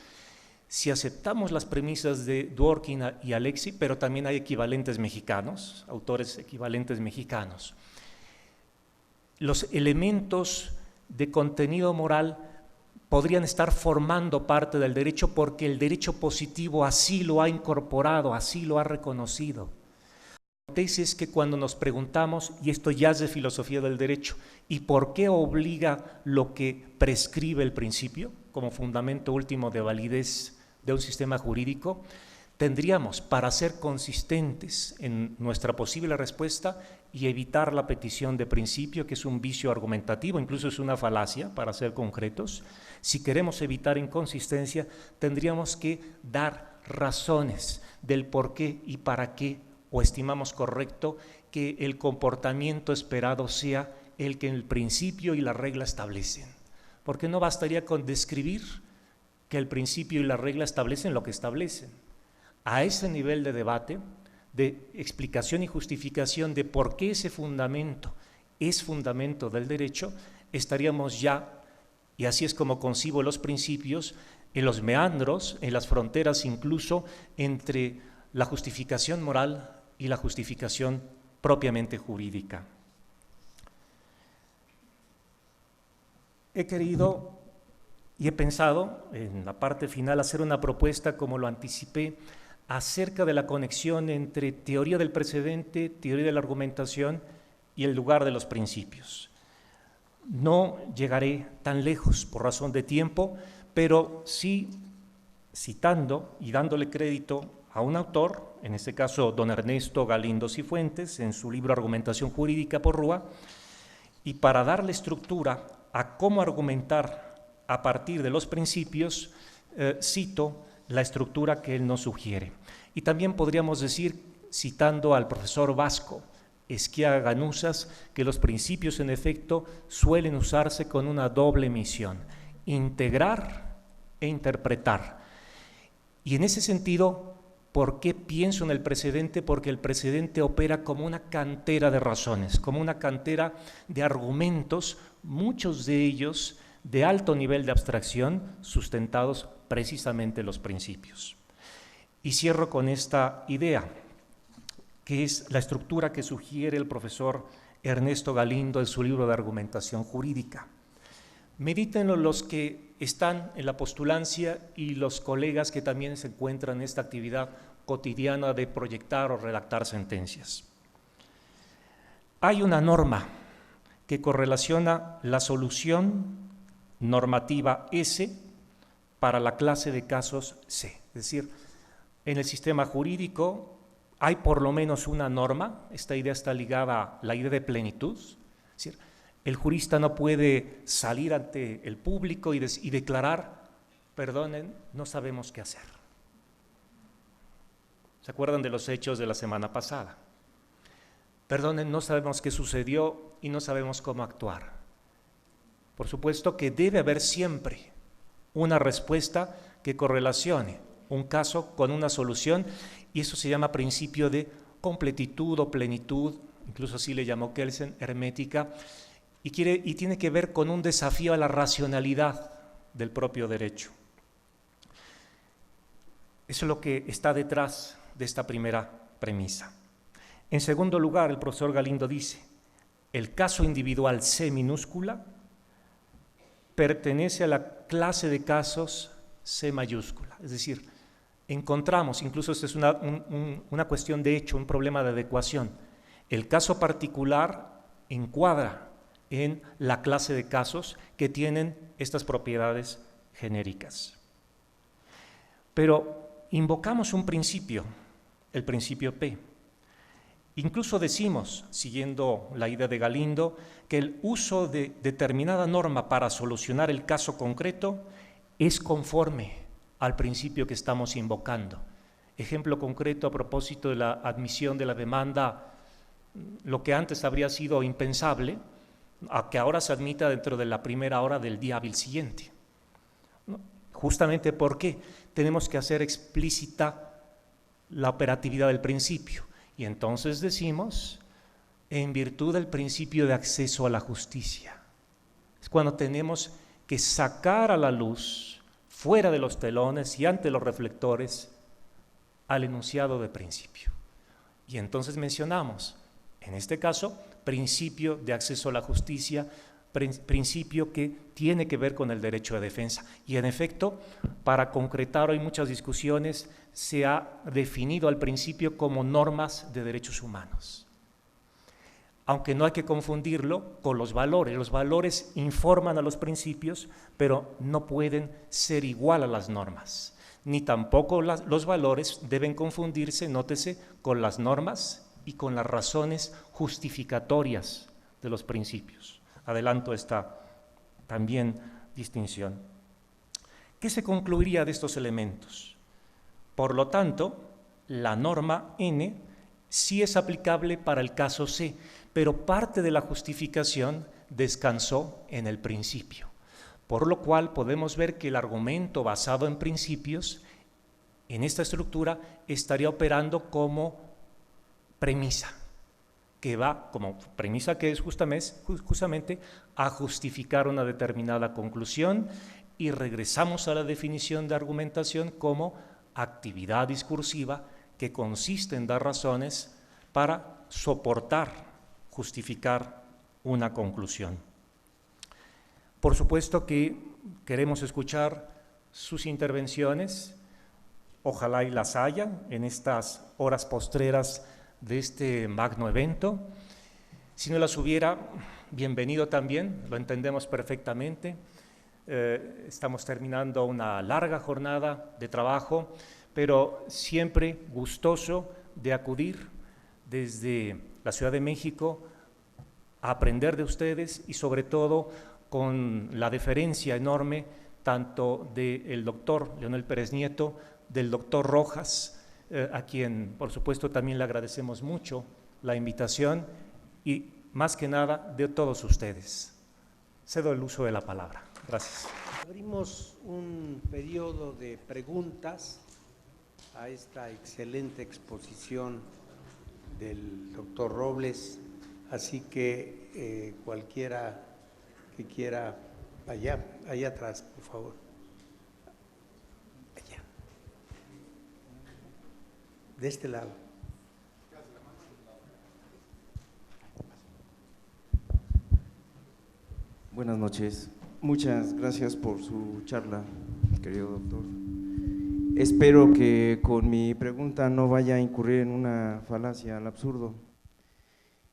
Si aceptamos las premisas de Dworkin y Alexi, pero también hay equivalentes mexicanos, autores equivalentes mexicanos, los elementos de contenido moral podrían estar formando parte del derecho porque el derecho positivo así lo ha incorporado, así lo ha reconocido. La tesis es que cuando nos preguntamos, y esto ya es de filosofía del derecho, ¿y por qué obliga lo que prescribe el principio como fundamento último de validez de un sistema jurídico, tendríamos, para ser consistentes en nuestra posible respuesta y evitar la petición de principio, que es un vicio argumentativo, incluso es una falacia, para ser concretos, si queremos evitar inconsistencia, tendríamos que dar razones del por qué y para qué, o estimamos correcto que el comportamiento esperado sea el que el principio y la regla establecen. Porque no bastaría con describir que el principio y la regla establecen lo que establecen. A ese nivel de debate, de explicación y justificación de por qué ese fundamento es fundamento del derecho, estaríamos ya, y así es como concibo los principios, en los meandros, en las fronteras incluso entre la justificación moral y la justificación propiamente jurídica. He querido y he pensado en la parte final hacer una propuesta, como lo anticipé, acerca de la conexión entre teoría del precedente, teoría de la argumentación y el lugar de los principios. No llegaré tan lejos por razón de tiempo, pero sí citando y dándole crédito a un autor, en este caso don Ernesto Galindo Cifuentes, en su libro Argumentación Jurídica por Rúa, y para darle estructura a cómo argumentar a partir de los principios, cito la estructura que él nos sugiere. Y también podríamos decir, citando al profesor Vasco Esquiaga Ganuzas, que los principios en efecto suelen usarse con una doble misión: integrar e interpretar. Y en ese sentido, ¿por qué pienso en el precedente? Porque el precedente opera como una cantera de razones, como una cantera de argumentos, muchos de ellos de alto nivel de abstracción, sustentados precisamente en los principios. Y cierro con esta idea, que es la estructura que sugiere el profesor Ernesto Galindo en su libro de Argumentación Jurídica. Medítenlo los que están en la postulancia y los colegas que también se encuentran en esta actividad cotidiana de proyectar o redactar sentencias. Hay una norma que correlaciona la solución normativa S para la clase de casos C. Es decir, en el sistema jurídico hay por lo menos una norma, esta idea está ligada a la idea de plenitud, es decir, el jurista no puede salir ante el público y declarar, perdonen, no sabemos qué hacer. ¿Se acuerdan de los hechos de la semana pasada? Perdonen, no sabemos qué sucedió y no sabemos cómo actuar. Por supuesto que debe haber siempre una respuesta que correlacione un caso con una solución, y eso se llama principio de completitud o plenitud, incluso así le llamó Kelsen, hermética, y tiene que ver con un desafío a la racionalidad del propio derecho. Eso es lo que está detrás de esta primera premisa. En segundo lugar, el profesor Galindo dice, el caso individual C minúscula pertenece a la clase de casos C mayúscula, es decir, encontramos, incluso esta es una cuestión de hecho, un problema de adecuación, el caso particular encuadra en la clase de casos que tienen estas propiedades genéricas. Pero invocamos un principio, el principio P. Incluso decimos, siguiendo la idea de Galindo, que el uso de determinada norma para solucionar el caso concreto es conforme al principio que estamos invocando. Ejemplo concreto a propósito de la admisión de la demanda, lo que antes habría sido impensable, a que ahora se admita dentro de la primera hora del día hábil siguiente. Justamente porque tenemos que hacer explícita la operatividad del principio. Y entonces decimos, en virtud del principio de acceso a la justicia. Es cuando tenemos que sacar a la luz, fuera de los telones y ante los reflectores, al enunciado de principio. Y entonces mencionamos, en este caso, principio de acceso a la justicia, principio que tiene que ver con el derecho de defensa. Y en efecto, para concretar hoy muchas discusiones, se ha definido al principio como normas de derechos humanos. Aunque no hay que confundirlo con los valores. Los valores informan a los principios, pero no pueden ser igual a las normas. ni tampoco los valores deben confundirse, nótese, con las normas y con las razones justificatorias de los principios. Adelanto esta también distinción. ¿Qué se concluiría de estos elementos? Por lo tanto, la norma N sí es aplicable para el caso C, pero parte de la justificación descansó en el principio, por lo cual podemos ver que el argumento basado en principios en esta estructura estaría operando como premisa, que va como premisa que es justamente a justificar una determinada conclusión, y regresamos a la definición de argumentación como actividad discursiva que consiste en dar razones para soportar, justificar una conclusión. Por supuesto que queremos escuchar sus intervenciones, ojalá y las haya en estas horas postreras de este magno evento. Si no las hubiera, bienvenido también, lo entendemos perfectamente. Estamos terminando una larga jornada de trabajo, pero siempre gustoso de acudir desde la Ciudad de México a aprender de ustedes y sobre todo con la deferencia enorme tanto del doctor Leonel Pérez Nieto, del doctor Rojas, a quien por supuesto también le agradecemos mucho la invitación, y más que nada de todos ustedes. Cedo el uso de la palabra. Gracias. Abrimos un periodo de preguntas a esta excelente exposición del doctor Robles, así que cualquiera que quiera, allá atrás, por favor. Allá. De este lado. Buenas noches. Muchas gracias por su charla, querido doctor. Espero que con mi pregunta no vaya a incurrir en una falacia al absurdo.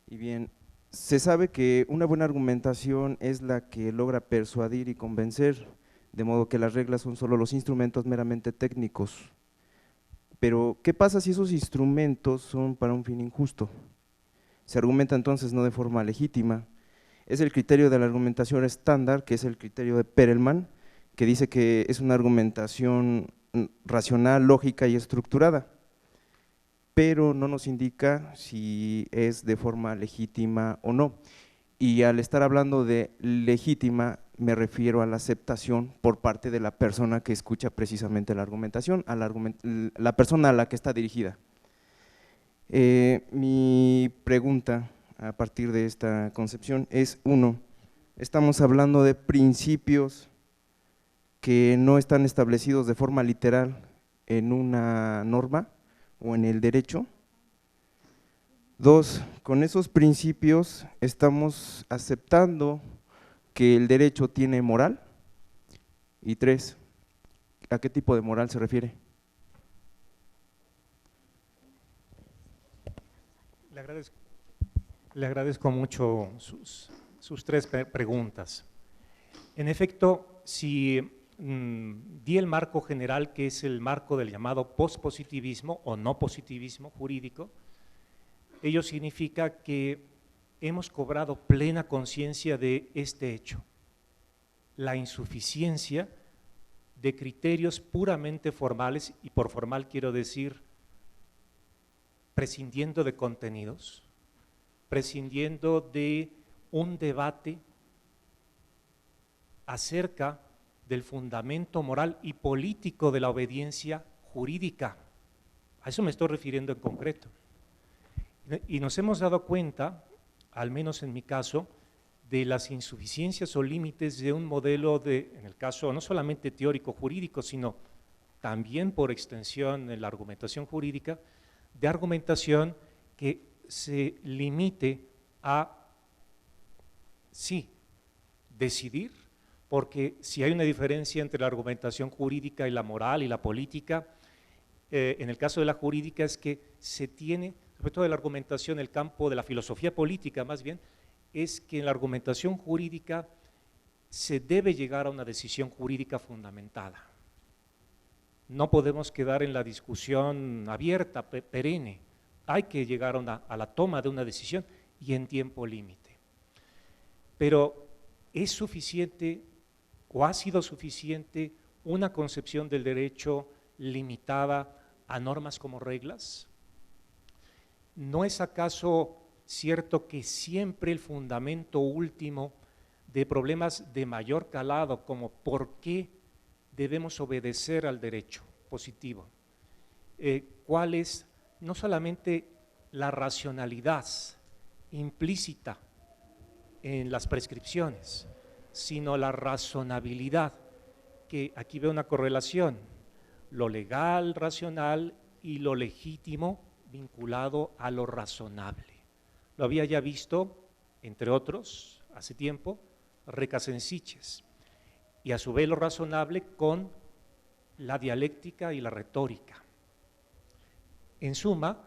Y bien, se sabe que una buena argumentación es la que logra persuadir y convencer, de modo que las reglas son solo los instrumentos meramente técnicos. Pero, ¿qué pasa si esos instrumentos son para un fin injusto? Se argumenta entonces no de forma legítima. Es el criterio de la argumentación estándar, que es el criterio de Perelman, que dice que es una argumentación racional, lógica y estructurada, pero no nos indica si es de forma legítima o no. Y al estar hablando de legítima, me refiero a la aceptación por parte de la persona que escucha precisamente la argumentación, la persona a la que está dirigida. Mi pregunta a partir de esta concepción es: uno, estamos hablando de principios que no están establecidos de forma literal en una norma o en el derecho. Dos, con esos principios estamos aceptando que el derecho tiene moral. Y tres, ¿a qué tipo de moral se refiere? Le agradezco mucho sus tres preguntas. En efecto, si di el marco general, que es el marco del llamado pospositivismo o no positivismo jurídico, ello significa que hemos cobrado plena conciencia de este hecho, la insuficiencia de criterios puramente formales, y por formal quiero decir prescindiendo de contenidos, prescindiendo de un debate acerca del fundamento moral y político de la obediencia jurídica. A eso me estoy refiriendo en concreto. Y nos hemos dado cuenta, al menos en mi caso, de las insuficiencias o límites de un modelo en el caso no solamente teórico jurídico, sino también por extensión en la argumentación jurídica, de argumentación que se limite a, sí, decidir, porque si hay una diferencia entre la argumentación jurídica y la moral y la política, en el caso de la jurídica es que se tiene, sobre todo de la argumentación, el campo de la filosofía política más bien, es que en la argumentación jurídica se debe llegar a una decisión jurídica fundamentada. no podemos quedar en la discusión abierta, perenne. Hay que llegar a la toma de una decisión y en tiempo límite. Pero ¿es suficiente o ha sido suficiente una concepción del derecho limitada a normas como reglas? ¿No es acaso cierto que siempre el fundamento último de problemas de mayor calado, como por qué debemos obedecer al derecho positivo, cuál es no solamente la racionalidad implícita en las prescripciones, sino la razonabilidad, que aquí veo una correlación, lo legal, racional y lo legítimo vinculado a lo razonable? Lo había ya visto, entre otros, hace tiempo, Recassensiches, y a su vez lo razonable con la dialéctica y la retórica. En suma,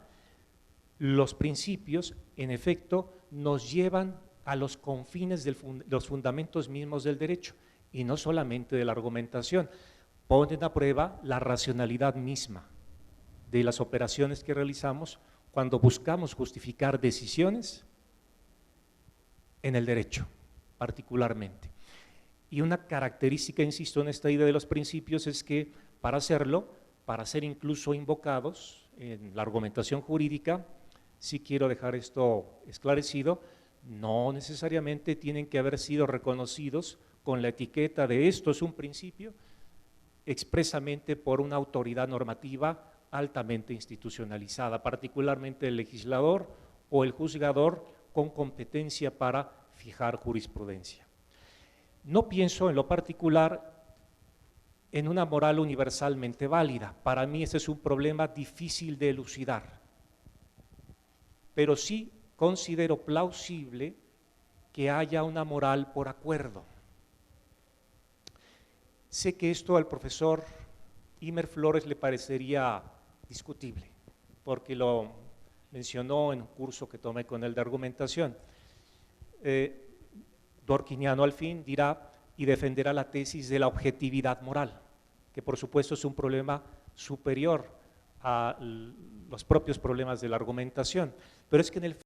los principios, en efecto, nos llevan a los confines de los fundamentos mismos del derecho, y no solamente de la argumentación, ponen a prueba la racionalidad misma de las operaciones que realizamos cuando buscamos justificar decisiones en el derecho, particularmente. Y una característica, insisto, en esta idea de los principios es que para hacerlo, para ser incluso invocados en la argumentación jurídica, sí quiero dejar esto esclarecido, no necesariamente tienen que haber sido reconocidos con la etiqueta de esto es un principio expresamente por una autoridad normativa altamente institucionalizada, particularmente el legislador o el juzgador con competencia para fijar jurisprudencia. No pienso en lo particular en una moral universalmente válida. Para mí ese es un problema difícil de elucidar, pero sí considero plausible que haya una moral por acuerdo. Sé que esto al profesor Imer Flores le parecería discutible, porque lo mencionó en un curso que tomé con él de argumentación. Dworkiniano al fin dirá y defenderá la tesis de la objetividad moral, que por supuesto es un problema superior a los propios problemas de la argumentación, pero es que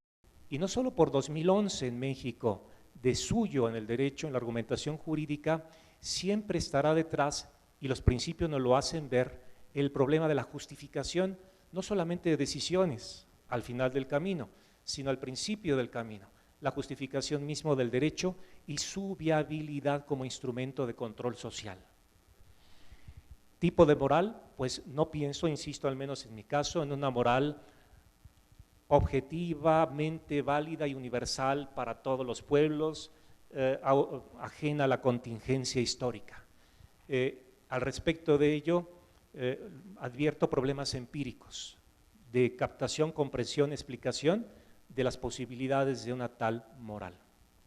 y no solo por 2011 en México, de suyo en el derecho, en la argumentación jurídica, siempre estará detrás, y los principios nos lo hacen ver, el problema de la justificación, no solamente de decisiones al final del camino, sino al principio del camino, la justificación mismo del derecho y su viabilidad como instrumento de control social. Tipo de moral, pues no pienso, insisto al menos en mi caso, en una moral objetivamente válida y universal para todos los pueblos, ajena a la contingencia histórica. Al respecto de ello, advierto problemas empíricos de captación, comprensión, explicación de las posibilidades de una tal moral.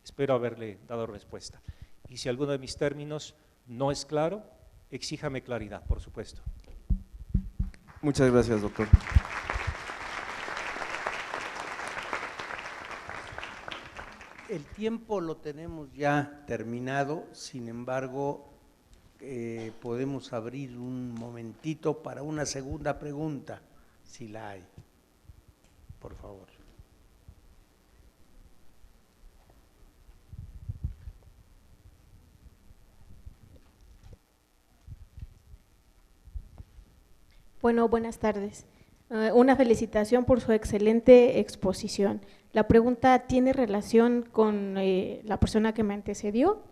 Espero haberle dado respuesta. Y si alguno de mis términos no es claro, exíjame claridad, por supuesto. Muchas gracias, doctor. El tiempo lo tenemos ya terminado, sin embargo, podemos abrir un momentito para una segunda pregunta, si la hay, por favor. Bueno, buenas tardes. Una felicitación por su excelente exposición. La pregunta tiene relación con la persona que me antecedió.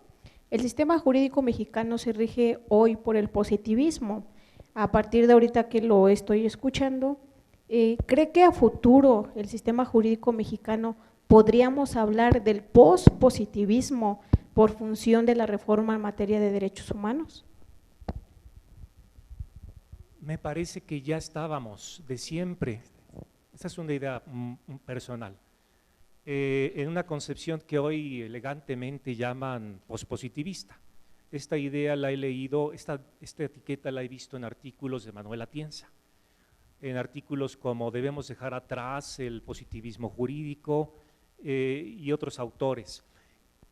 El sistema jurídico mexicano se rige hoy por el positivismo. A partir de ahorita que lo estoy escuchando, ¿cree que a futuro el sistema jurídico mexicano podríamos hablar del pospositivismo por función de la reforma en materia de derechos humanos? Me parece que ya estábamos de siempre, esa es una idea personal, en una concepción que hoy elegantemente llaman pospositivista. Esta idea la he leído, esta etiqueta la he visto en artículos de Manuel Atienza, en artículos como Debemos dejar atrás el positivismo jurídico y otros autores.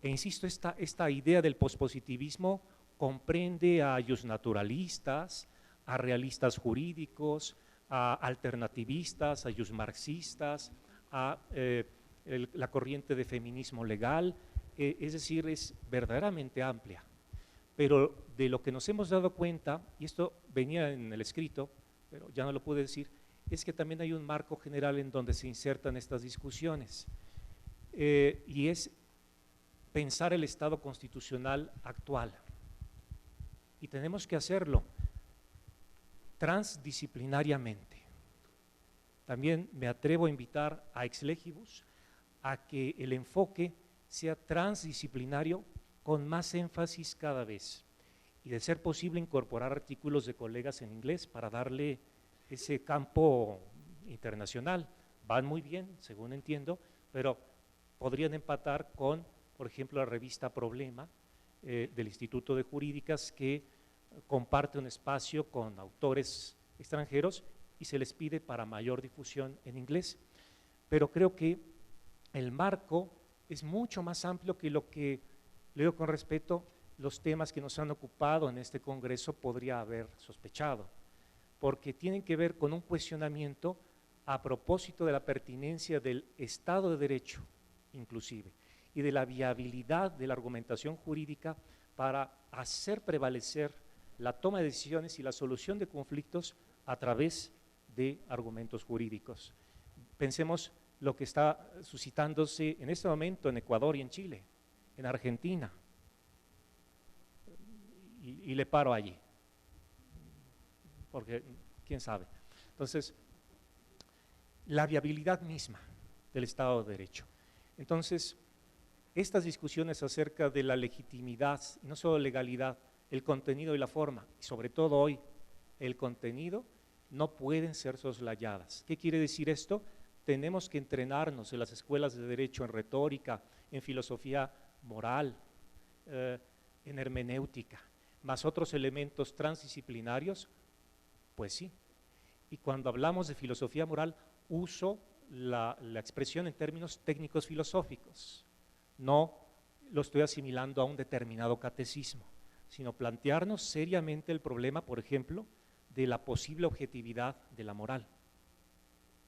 E insisto, esta idea del pospositivismo comprende a jusnaturalistas, a realistas jurídicos, a alternativistas, a marxistas, a la corriente de feminismo legal, es decir, es verdaderamente amplia. Pero de lo que nos hemos dado cuenta, y esto venía en el escrito, pero ya no lo pude decir, es que también hay un marco general en donde se insertan estas discusiones, y es pensar el Estado constitucional actual. Y tenemos que hacerlo transdisciplinariamente. También me atrevo a invitar a ex legibus a que el enfoque sea transdisciplinario con más énfasis cada vez, y de ser posible incorporar artículos de colegas en inglés para darle ese campo internacional. Van muy bien, según entiendo, pero podrían empatar con, por ejemplo, la revista Problema del Instituto de Jurídicas, que comparte un espacio con autores extranjeros y se les pide para mayor difusión en inglés. Pero creo que el marco es mucho más amplio que lo que, leo con respeto, los temas que nos han ocupado en este congreso podría haber sospechado, porque tienen que ver con un cuestionamiento a propósito de la pertinencia del Estado de Derecho, inclusive, y de la viabilidad de la argumentación jurídica para hacer prevalecer la toma de decisiones y la solución de conflictos a través de argumentos jurídicos. Pensemos lo que está suscitándose en este momento en Ecuador y en Chile, en Argentina, y le paro allí, porque quién sabe. Entonces, la viabilidad misma del Estado de Derecho. Entonces, estas discusiones acerca de la legitimidad, y no solo legalidad, el contenido y la forma, y sobre todo hoy, el contenido, no pueden ser soslayadas. ¿Qué quiere decir esto? Tenemos que entrenarnos en las escuelas de derecho, en retórica, en filosofía moral, en hermenéutica, más otros elementos transdisciplinarios, pues sí. Y cuando hablamos de filosofía moral, uso la expresión en términos técnicos filosóficos. No lo estoy asimilando a un determinado catecismo, sino plantearnos seriamente el problema, por ejemplo, de la posible objetividad de la moral.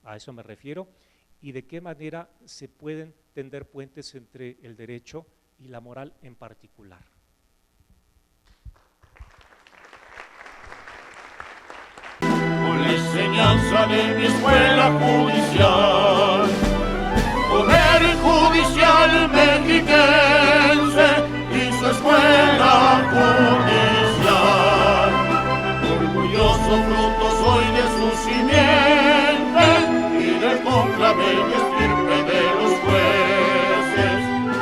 A eso me refiero, y de qué manera se pueden tender puentes entre el derecho y la moral en particular. Con la enseñanza de mi escuela judicial